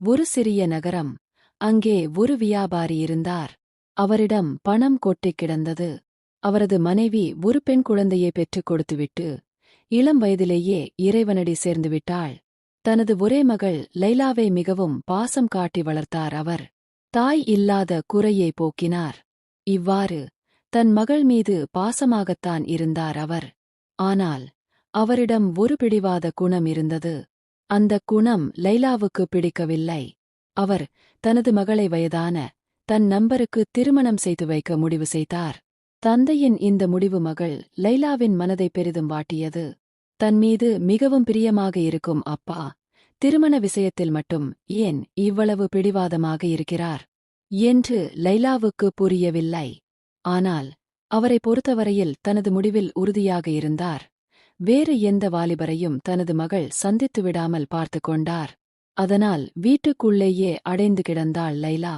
ஒரு சிறிய நகரம். அங்கே ஒரு வியாபாரி இருந்தார். அவரிடம் பணம் கொட்டிக் கிடந்தது. அவரது மனைவி ஒரு பெண் குழந்தையை பெற்றுக் கொடுத்துவிட்டு இளம் வயதிலேயே இறைவனடி சேர்ந்துவிட்டாள். தனது ஒரே மகள் லைலாவை மிகவும் பாசம் காட்டி வளர்த்தார் அவர். தாய் இல்லாத குறையை போக்கினார். இவ்வாறு தன் மகள் மீது பாசமாகத்தான் இருந்தார் அவர். ஆனால் அவரிடம் ஒரு பிடிவாத குணம் இருந்தது. அந்தக் குணம் லைலாவுக்கு பிடிக்கவில்லை. அவர் தனது மகளை வயதான தன் நண்பருக்கு திருமணம் செய்து வைக்க முடிவு செய்தார். தந்தையின் இந்த முடிவு மகள் லைலாவின் மனதை பெரிதும் வாட்டியது. தன்மீது மிகவும் பிரியமாக இருக்கும் அப்பா திருமண விஷயத்தில் மட்டும் ஏன் இவ்வளவு பிடிவாதமாக இருக்கிறார் என்று லைலாவுக்கு புரியவில்லை. ஆனால் அவரை பொறுத்தவரையில் தனது முடிவில் உறுதியாக இருந்தார். வேறு எந்த வாலிபரையும் தனது மகள் சந்தித்து விடாமல் பார்த்து கொண்டார். அதனால் வீட்டுக்குள்ளேயே அடைந்து கிடந்தாள் லைலா.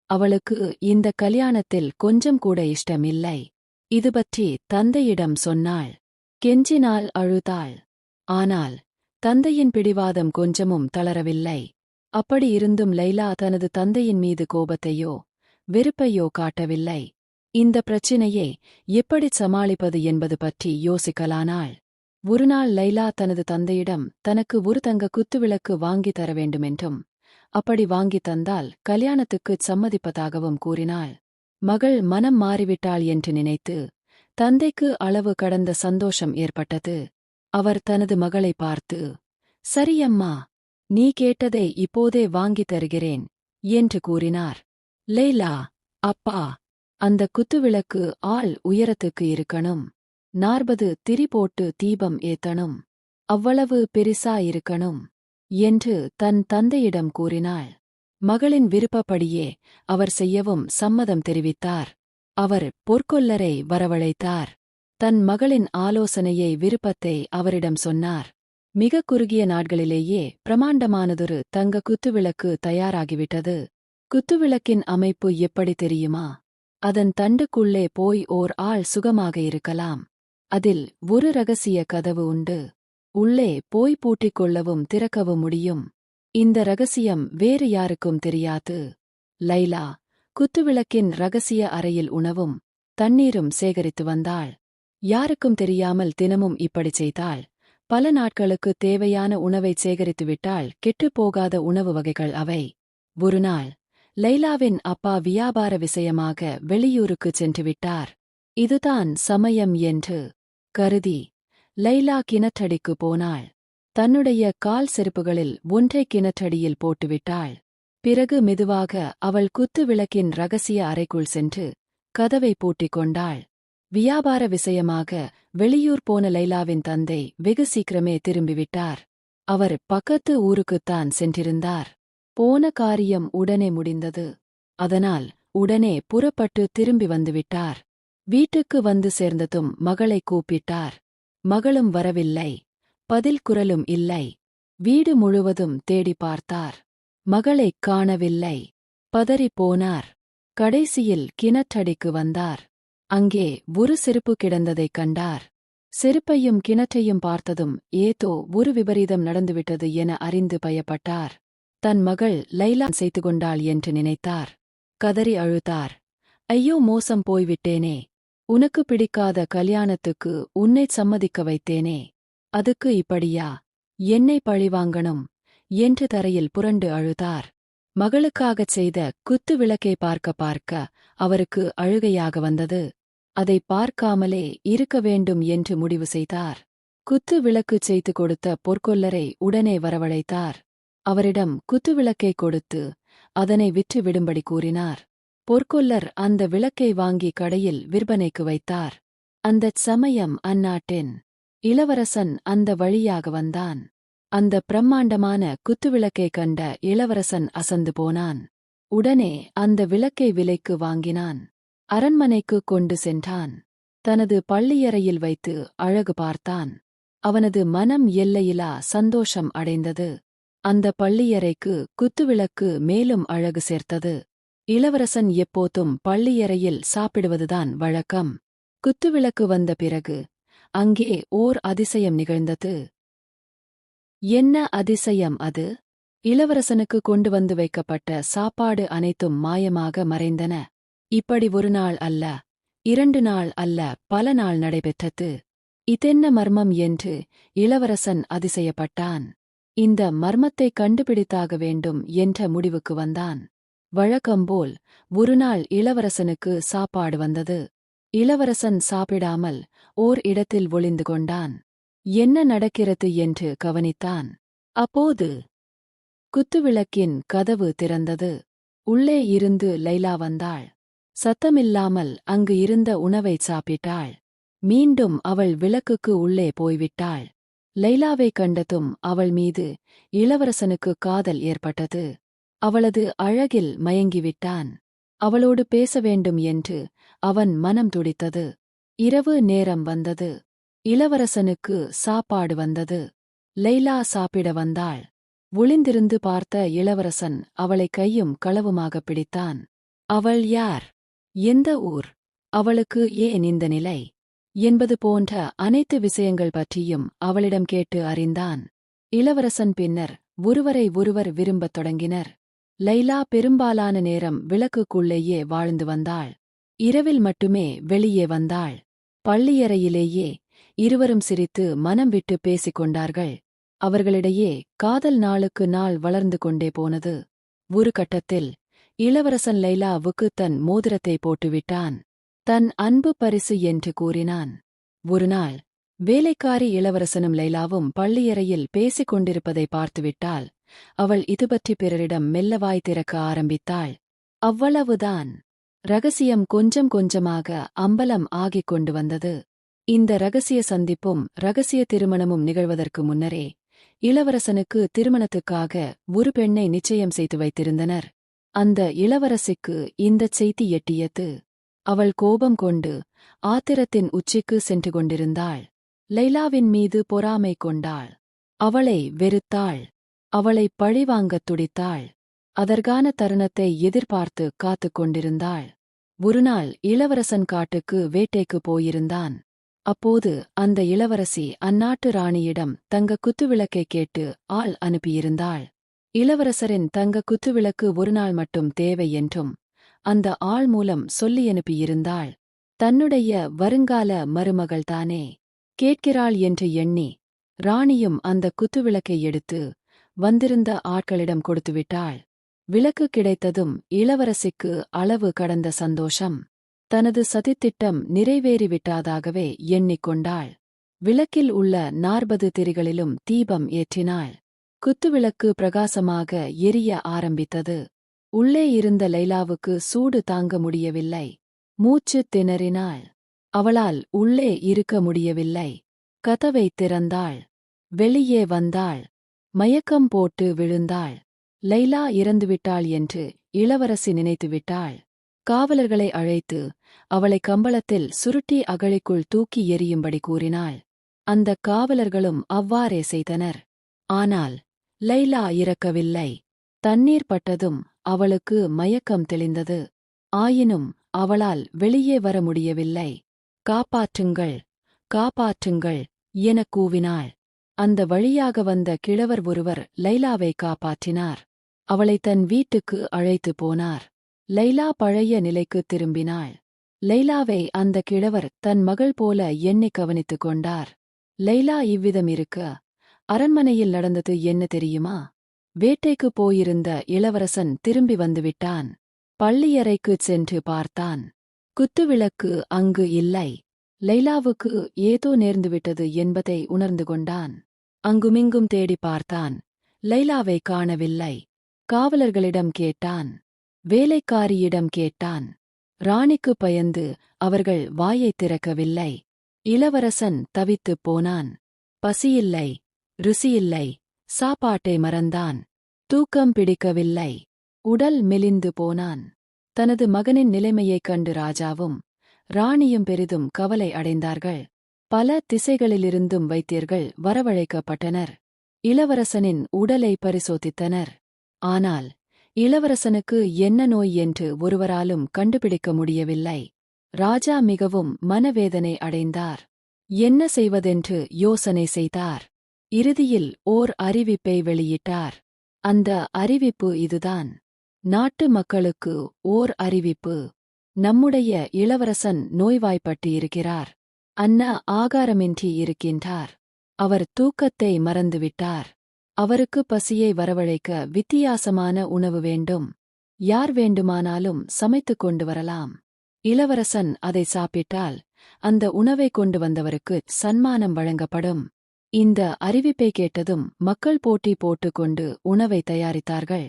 அவளுக்கு இந்த கல்யாணத்தில் கொஞ்சம் கூட இஷ்டமில்லை. இது பற்றி தந்தையிடம் சொன்னாள். கெஞ்சினாள், அழுதாள். ஆனால் தந்தையின் பிடிவாதம் கொஞ்சமும் தளரவில்லை. அப்படி இருந்தும் லைலா தனது தந்தையின் மீது கோபத்தையோ வெறுப்பையோ காட்டவில்லை. இந்த பிரச்சினையை எப்படி சமாளிப்பது என்பது பற்றி யோசிக்கலானாள். ஒருநாள் லைலா தனது தந்தையிடம் தனக்கு ஒரு தங்க குத்துவிளக்கு வாங்கித் தர வேண்டுமென்றும் அப்படி வாங்கித் தந்தால் கல்யாணத்துக்குச் சம்மதிப்பதாகவும் கூறினாள். மகள் மனம் மாறிவிட்டாள் என்று நினைத்து தந்தைக்கு அளவு கடந்த சந்தோஷம் ஏற்பட்டது. அவர் தனது மகளை பார்த்து, சரியம்மா, நீ கேட்டதை இப்போதே வாங்கித் தருகிறேன் என்று கூறினார். லைலா, அப்பா, அந்த குத்துவிளக்கு ஆள் உயரத்துக்கு இருக்கணும். 40 திரி போட்டு தீபம் ஏத்தணும். அவ்வளவு பெரிசா இருக்கணும் என்று தன் தந்தையிடம் கூறினாள். மகளின் விருப்பப்படியே அவர் செய்யவும் சம்மதம் தெரிவித்தார். அவர் பொற்கொல்லரை வரவழைத்தார். தன் மகளின் ஆலோசனையை விருப்பத்தை அவரிடம் சொன்னார். மிக குறுகிய நாட்களிலேயே பிரமாண்டமானதொரு தங்க குத்துவிளக்கு தயாராகிவிட்டது. குத்துவிளக்கின் அமைப்பு எப்படி தெரியுமா? அதன் தண்டுக்குள்ளே போய் ஓர் ஆள் சுகமாக இருக்கலாம். அதில் ஒரு ரகசிய கதவு உண்டு. உள்ளே போய் பூட்டிக் கொள்ளவும் திறக்கவும் முடியும். இந்த ரகசியம் வேறு யாருக்கும் தெரியாது. லைலா குத்துவிளக்கின் ரகசிய அறையில் உணவும் தண்ணீரும் சேகரித்து வந்தாள். யாருக்கும் தெரியாமல் தினமும் இப்படிச் செய்தாள். பல நாட்களுக்கு தேவையான உணவை சேகரித்துவிட்டால் கெட்டுப்போகாத உணவு வகைகள் அவை. ஒருநாள் லைலாவின் அப்பா வியாபார விஷயமாக வெளியூருக்குச் சென்றுவிட்டார். இதுதான் சமயம் என்று கருதி லைலா கிணற்றடிக்கு போனாள். தன்னுடைய கால் செருப்புகளில் ஒன்றை கிணற்றடியில் போட்டுவிட்டாள். பிறகு மெதுவாக அவள் குத்து விளக்கின் ரகசிய அறைக்குள் சென்று கதவை பூட்டிக் கொண்டாள். வியாபார விஷயமாக வெளியூர் போன லைலாவின் தந்தை வெகு சீக்கிரமே திரும்பிவிட்டார். அவர் பக்கத்து ஊருக்குத்தான் சென்றிருந்தார். போன காரியம் உடனே முடிந்தது. அதனால் உடனே புறப்பட்டு திரும்பி வந்துவிட்டார். வீட்டுக்கு வந்து சேர்ந்ததும் மகளை கூப்பிட்டார். மகளும் வரவில்லை. பதில் குரலும் இல்லை. வீடு முழுவதும் தேடி பார்த்தார். மகளைக் காணவில்லை. பதறிப் போனார். கடைசியில் கிணற்றடிக்கு வந்தார். அங்கே ஒரு செருப்பு கிடந்ததைக் கண்டார். செருப்பையும் கிணற்றையும் பார்த்ததும் ஏதோ ஒரு விபரீதம் நடந்துவிட்டது என அறிந்து பயப்பட்டார். தன் மகள் லைலா செய்து கொண்டாள் என்று நினைத்தார். கதறி அழுதார். ஐயோ, மோசம் போய்விட்டேனே. உனக்கு பிடிக்காத கல்யாணத்துக்கு உன்னைச் சம்மதிக்க வைத்தேனே. அதுக்கு இப்படியா? என்னை பழிவாங்கணும் என்று தரையில் புரண்டு அழுதார். மகளுக்காகச் செய்த குத்து விளக்கை பார்க்க பார்க்க அவருக்கு அழுகையாக வந்தது. அதை பார்க்காமலே இருக்க வேண்டும் என்று முடிவு செய்தார். குத்து விளக்குச் செய்து கொடுத்த பொற்கொல்லரை உடனே வரவழைத்தார். அவரிடம் குத்துவிளக்கை கொடுத்து அதனை விற்று விடும்படி கூறினார். பொற்கொல்லர் அந்த விளக்கை வாங்கி கடையில் விற்பனைக்கு வைத்தார். அந்தச் சமயம் அந்நாட்டின் இளவரசன் அந்த வழியாக வந்தான். அந்த பிரம்மாண்டமான குத்துவிளக்கைக் கண்ட இளவரசன் அசந்து போனான். உடனே அந்த விளக்கை விலைக்கு வாங்கினான். அரண்மனைக்கு கொண்டு சென்றான். தனது பள்ளியறையில் வைத்து அழகு பார்த்தான். அவனது மனம் எல்லையிலா சந்தோஷம் அடைந்தது. அந்த பள்ளியறைக்கு குத்துவிளக்கு மேலும் அழகு சேர்த்தது. இளவரசன் எப்போதும் பள்ளியறையில் சாப்பிடுவதுதான் வழக்கம். குத்துவிளக்கு வந்த பிறகு அங்கே ஓர் அதிசயம் நிகழ்ந்தது. என்ன அதிசயம் அது இளவரசனுக்கு கொண்டு வந்து வைக்கப்பட்ட சாப்பாடு அனைத்தும் மாயமாக மறைந்தன. இப்படி ஒரு நாள் அல்ல, 2 நாள் அல்ல, பல நாள் நடைபெற்றது. இதென்ன மர்மம் என்று இளவரசன் அதிசயப்பட்டான். இந்த மர்மத்தை கண்டுபிடித்தாக வேண்டும் என்ற முடிவுக்கு வந்தான். வழக்கம்போல் ஒருநாள் இளவரசனுக்கு சாப்பாடு வந்தது. இளவரசன் சாப்பிடாமல் ஓர் இடத்தில் ஒளிந்து கொண்டான். என்ன நடக்கிறது என்று கவனித்தான். அப்போது குத்துவிளக்கின் கதவு திறந்தது. உள்ளே இருந்து லைலா வந்தாள். சத்தமில்லாமல் அங்கு இருந்த உணவைச் சாப்பிட்டாள். மீண்டும் அவள் விளக்குக்கு உள்ளே போய்விட்டாள். லைலாவைக் கண்டதும் அவள் மீது இளவரசனுக்கு காதல் ஏற்பட்டது. அவளது அழகில் மயங்கிவிட்டான். அவளோடு பேச வேண்டும் என்று அவன் மனம் துடித்தது. இரவு நேரம் வந்தது. இளவரசனுக்கு சாப்பாடு வந்தது. லைலா சாப்பிட வந்தாள். ஒளிந்திருந்து பார்த்த இளவரசன் அவளை கையும் களவுமாக பிடித்தான். அவள் யார்? எந்த ஊர்? அவளுக்கு ஏன் இந்த நிலை? என்பது போன்ற அனைத்து விஷயங்கள் பற்றியும் அவளிடம் கேட்டு அறிந்தான். இளவரசன் பின்னர் ஒருவரை ஒருவர் விரும்பத் தொடங்கினர். லைலா பெரும்பாலான நேரம் விளக்குக்குள்ளேயே வாழ்ந்து வந்தாள். இரவில் மட்டுமே வெளியே வந்தாள். பள்ளியறையிலேயே இருவரும் சிரித்து மனம் விட்டு பேசிக் கொண்டார்கள். அவர்களிடையே காதல் நாளுக்கு நாள் வளர்ந்து கொண்டே போனது. ஒரு கட்டத்தில் இளவரசன் லைலாவுக்கு தன் மோதிரத்தை போட்டுவிட்டான். தன் அன்பு பரிசு என்று கூறினான். ஒருநாள் வேலைக்காரி இளவரசனும் லைலாவும் பள்ளியறையில் பேசிக் கொண்டிருப்பதை பார்த்துவிட்டாள். அவள் இதுபற்றி பிறரிடம் மெல்லவாய் திறக்க ஆரம்பித்தாள். அவ்வளவுதான். ரகசியம் கொஞ்சம் கொஞ்சமாக அம்பலம் ஆகிக் கொண்டு வந்தது. இந்த ரகசிய சந்திப்பும் ரகசிய திருமணமும் நிகழ்வதற்கு முன்னரே இளவரசனுக்கு திருமணத்துக்காக ஒரு பெண்ணை நிச்சயம் செய்து வைத்திருந்தனர். அந்த இளவரசிக்கு இந்தச் செய்தி எட்டியது. அவள் கோபம் கொண்டு ஆத்திரத்தின் உச்சிக்கு சென்று கொண்டிருந்தாள். லைலாவின் மீது பொறாமை கொண்டாள். அவளை வெறுத்தாள். அவளை பழிவாங்கத் துடித்தாள். அதற்கான தருணத்தை எதிர்பார்த்து காத்துக் கொண்டிருந்தாள். ஒருநாள் இளவரசன் காட்டுக்கு வேட்டைக்கு போயிருந்தான். அப்போது அந்த இளவரசி அந்நாட்டு ராணியிடம் தங்க குத்துவிளக்கை கேட்டு ஆள் அனுப்பியிருந்தாள். இளவரசரின் தங்க குத்துவிளக்கு ஒருநாள் மட்டும் தேவை என்றும் அந்த ஆள் மூலம் சொல்லியனுப்பியிருந்தாள். தன்னுடைய வருங்கால மருமகள்தானே கேட்கிறாள் என்று எண்ணி ராணியும் அந்த குத்துவிளக்கை எடுத்து வந்திருந்த ஆட்களிடம் கொடுத்துவிட்டாள். விளக்கு கிடைத்ததும் இளவரசிக்கு அளவு கடந்த சந்தோஷம். தனது சதித்திட்டம் நிறைவேறிவிட்டதாகவே எண்ணிக்கொண்டாள். விளக்கில் உள்ள 40 திரிகளிலும் தீபம் ஏற்றினாள். குத்துவிளக்கு பிரகாசமாக எரிய ஆரம்பித்தது. உள்ளே இருந்த லைலாவுக்கு சூடு தாங்க முடியவில்லை. மூச்சு திணறினாள். அவளால் உள்ளே இருக்க முடியவில்லை. கதவை திறந்தாள். வெளியே வந்தாள். மயக்கம் போட்டு விழுந்தாள். லைலா இறந்துவிட்டாள் என்று இளவரசி நினைத்துவிட்டாள். காவலர்களை அழைத்து அவளை கம்பளத்தில் சுருட்டி அகழிக்குள் தூக்கி எறியும்படி கூறினாள். அந்த காவலர்களும் அவ்வாறே செய்தனர். ஆனால் லைலா இறக்கவில்லை. தண்ணீர் பட்டதும் அவளுக்கு மயக்கம் தெளிந்தது. ஆயினும் அவளால் வெளியே வர முடியவில்லை. காப்பாற்றுங்கள், காப்பாற்றுங்கள் எனக் கூவினாள். அந்த வழியாக வந்த கிழவர் ஒருவர் லைலாவை காப்பாற்றினார். அவளை தன் வீட்டுக்கு அழைத்து போனார். லைலா பழைய நிலைக்கு திரும்பினாள். லைலாவை அந்த கிழவர் தன் மகள் போல எண்ணிக் கவனித்துக் கொண்டார். லைலா இவ்விதம் இருக்க அரண்மனையில் நடந்தது என்ன தெரியுமா? வேட்டைக்கு போயிருந்த இளவரசன் திரும்பி வந்துவிட்டான். பள்ளியறைக்குச் சென்று பார்த்தான். குத்துவிளக்கு அங்கு இல்லை. லைலாவுக்கு ஏதோ நேர்ந்துவிட்டது என்பதை உணர்ந்து கொண்டான். அங்குமிங்கும் தேடி பார்த்தான். லைலாவை காணவில்லை. காவலர்களிடம் கேட்டான். வேலைக்காரியிடம் கேட்டான். ராணிக்கு பயந்து அவர்கள் வாயைத் திறக்கவில்லை. இளவரசன் தவித்துப் போனான். பசியில்லை, ருசியில்லை, சாப்பாட்டை மறந்தான். தூக்கம் பிடிக்கவில்லை. உடல் மெலிந்து போனான். தனது மகனின் நிலைமையைக் கண்டு ராஜாவும் ராணியும் பெரிதும் கவலை அடைந்தார்கள். பல திசைகளிலிருந்தும் வைத்தியர்கள் வரவழைக்கப்பட்டனர். இளவரசனின் உடலை பரிசோதித்தனர். ஆனால் இளவரசனுக்கு என்ன நோய் என்று ஒருவராலும் கண்டுபிடிக்க முடியவில்லை. ராஜா மிகவும் மனவேதனை அடைந்தார். என்ன செய்வதென்று யோசனை செய்தார். இறுதியில் ஓர் அறிவிப்பை வெளியிட்டார். அந்த அறிவிப்பு இதுதான். நாட்டு மக்களுக்கு ஓர் அறிவிப்பு. நம்முடைய இளவரசன் நோய்வாய்ப்பட்டு இருக்கிறார். ஆகாரமின்றி இருக்கின்றார். அவர் தூக்கத்தை மறந்துவிட்டார். அவருக்கு பசியை வரவழைக்க வித்தியாசமான உணவு வேண்டும். யார் வேண்டுமானாலும் சமைத்துக் கொண்டு வரலாம். இளவரசன் அதை சாப்பிட்டால் அந்த உணவை கொண்டு வந்தவருக்கு சன்மானம் வழங்கப்படும். இந்த அறிவிப்பை கேட்டதும் மக்கள் போட்டி போட்டுக்கொண்டு உணவை தயாரித்தார்கள்.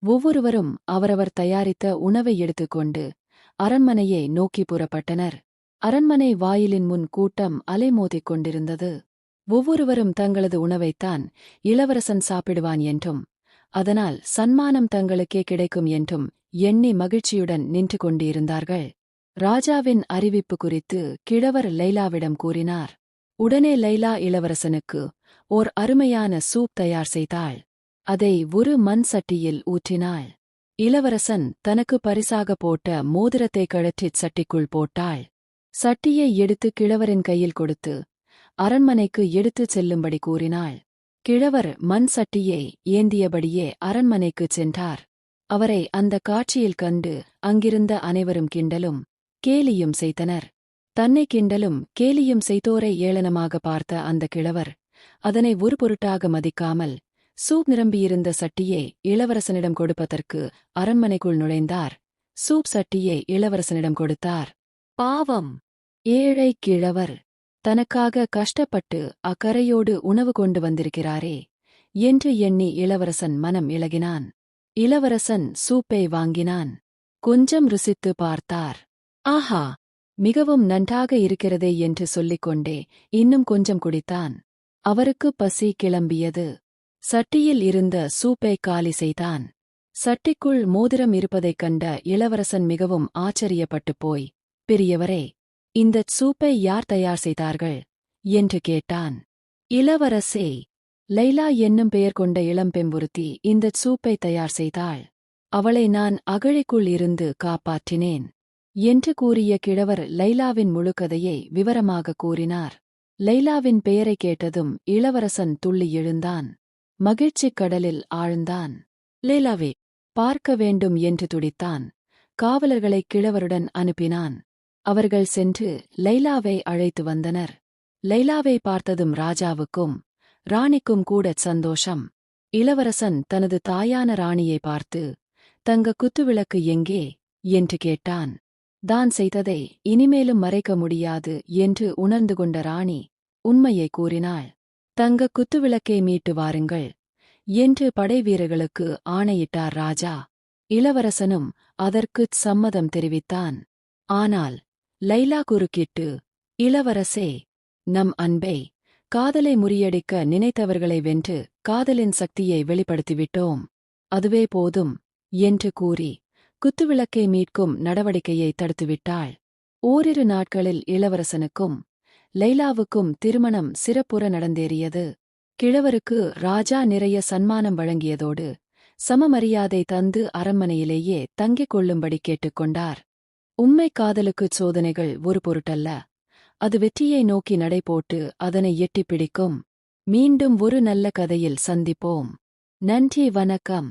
ஒவ்வொருவரும் அவரவர் தயாரித்த உணவை எடுத்துக்கொண்டு அரண்மனையை நோக்கி புறப்பட்டனர். அரண்மனை வாயிலின் முன் கூட்டம் அலைமோதிக் கொண்டிருந்தது. ஒவ்வொருவரும் தங்களது உணவைத்தான் இளவரசன் சாப்பிடுவான் என்றும் அதனால் சன்மானம் தங்களுக்கே கிடைக்கும் என்றும் எண்ணி மகிழ்ச்சியுடன் நின்று கொண்டிருந்தார்கள். ராஜாவின் அறிவிப்பு குறித்து கிழவர் லைலாவிடம் கூறினார். உடனே லைலா இளவரசனுக்கு ஓர் அருமையான சூப் தயார் செய்தாள். அதை ஒரு மண் சட்டியில் ஊற்றினாள். இளவரசன் தனக்கு பரிசாக போட்ட மோதிரத்தை கழற்றிச் சட்டிக்குள் போட்டாள். சட்டியை எடுத்து கிழவரின் கையில் கொடுத்து அரண்மனைக்கு எடுத்துச் செல்லும்படி கூறினாள். கிழவர் மண் சட்டியை ஏந்தியபடியே அரண்மனைக்குச் சென்றார். அவரை அந்த காட்சியில் கண்டு அங்கிருந்த அனைவரும் கிண்டலும் கேலியும் செய்தனர். தன்னை கிண்டலும் கேலியும் செய்தோரை ஏளனமாக பார்த்த அந்த கிழவர் அதனை ஒரு பொருட்டாக மதிக்காமல் சூப் நிரம்பியிருந்த சட்டியை இளவரசனிடம் கொடுப்பதற்கு அரண்மனைக்குள் நுழைந்தார். சூப் சட்டியை இளவரசனிடம் கொடுத்தார். பாவம்! ஏழை கிழவர் தனக்காக கஷ்டப்பட்டு அக்கரையோடு உணவு கொண்டு வந்திருக்கிறாரே என்று எண்ணி இளவரசன் மனம் இளகினான். இளவரசன் சூப்பை வாங்கினான். கொஞ்சம் ருசித்து பார்த்தார். ஆஹா, மிகவும் நன்றாக இருக்கிறதே என்று சொல்லிக்கொண்டே இன்னும் கொஞ்சம் குடித்தான். அவருக்கு பசி கிளம்பியது. சட்டியில் இருந்த சூப்பை காலி செய்தான். சட்டிக்குள் மோதிரம் இருப்பதைக் கண்ட இளவரசன் மிகவும் ஆச்சரியப்பட்டுப் போய், பெரியவரே, இந்தச் சூப்பை யார் தயார் செய்தார்கள் என்று கேட்டான். இளவரசே, லைலா என்னும் பெயர் கொண்ட இளம்பெம்பொருத்தி இந்தச் சூப்பை தயார் செய்தாள். அவளை நான் அகழிக்குள் இருந்து காப்பாற்றினேன் என்று கூறிய கிழவர் லைலாவின் முழு கதையை விவரமாக கூறினார். லைலாவின் பெயரை கேட்டதும் இளவரசன் துள்ளி எழுந்தான். மகிழ்ச்சிக் கடலில் ஆழ்ந்தான். லைலாவே பார்க்க வேண்டும் என்று துடித்தான். காவலர்களை கிழவருடன் அனுப்பினான். அவர்கள் சென்று லைலாவை அழைத்து வந்தனர். லைலாவை பார்த்ததும் ராஜாவுக்கும் ராணிக்கும் கூடச் சந்தோஷம். இளவரசன் தனது தாயான ராணியை பார்த்து, தங்க குத்துவிளக்கு எங்கே என்று கேட்டான். தான் செய்ததை இனிமேலும் மறைக்க முடியாது என்று உணர்ந்து கொண்ட ராணி உண்மையை கூறினாள். தங்க குத்துவிளக்கை மீட்டு வாருங்கள் என்று படைவீரர்களுக்கு ஆணையிட்டார் ராஜா. இளவரசனும் அதற்குச் சம்மதம் தெரிவித்தான். ஆனால் லைலா குறுக்கிட்டு, இளவரசே, நம் அன்பை, காதலை முறியடிக்க நினைத்தவர்களை வென்று காதலின் சக்தியை வெளிப்படுத்திவிட்டோம். அதுவே போதும் என்று கூறி குத்துவிளக்கை மீட்கும் நடவடிக்கையை தடுத்துவிட்டாள். ஓரிரு நாட்களில் இளவரசனுக்கும் லைலாவுக்கும் திருமணம் சிறப்புற நடந்தேறியது. கிழவருக்கு ராஜா நிறைய சன்மானம் வழங்கியதோடு சமமரியாதை தந்து அரண்மனையிலேயே தங்கிக் கொள்ளும்படி கேட்டுக்கொண்டார். உண்மை காதலுக்குச் சோதனைகள் ஒரு பொருட்டல்ல. அது வெற்றியை நோக்கி நடைபோட்டு அதனை எட்டிப் பிடிக்கும். மீண்டும் ஒரு நல்ல கதையில் சந்திப்போம். நன்றி, வணக்கம்.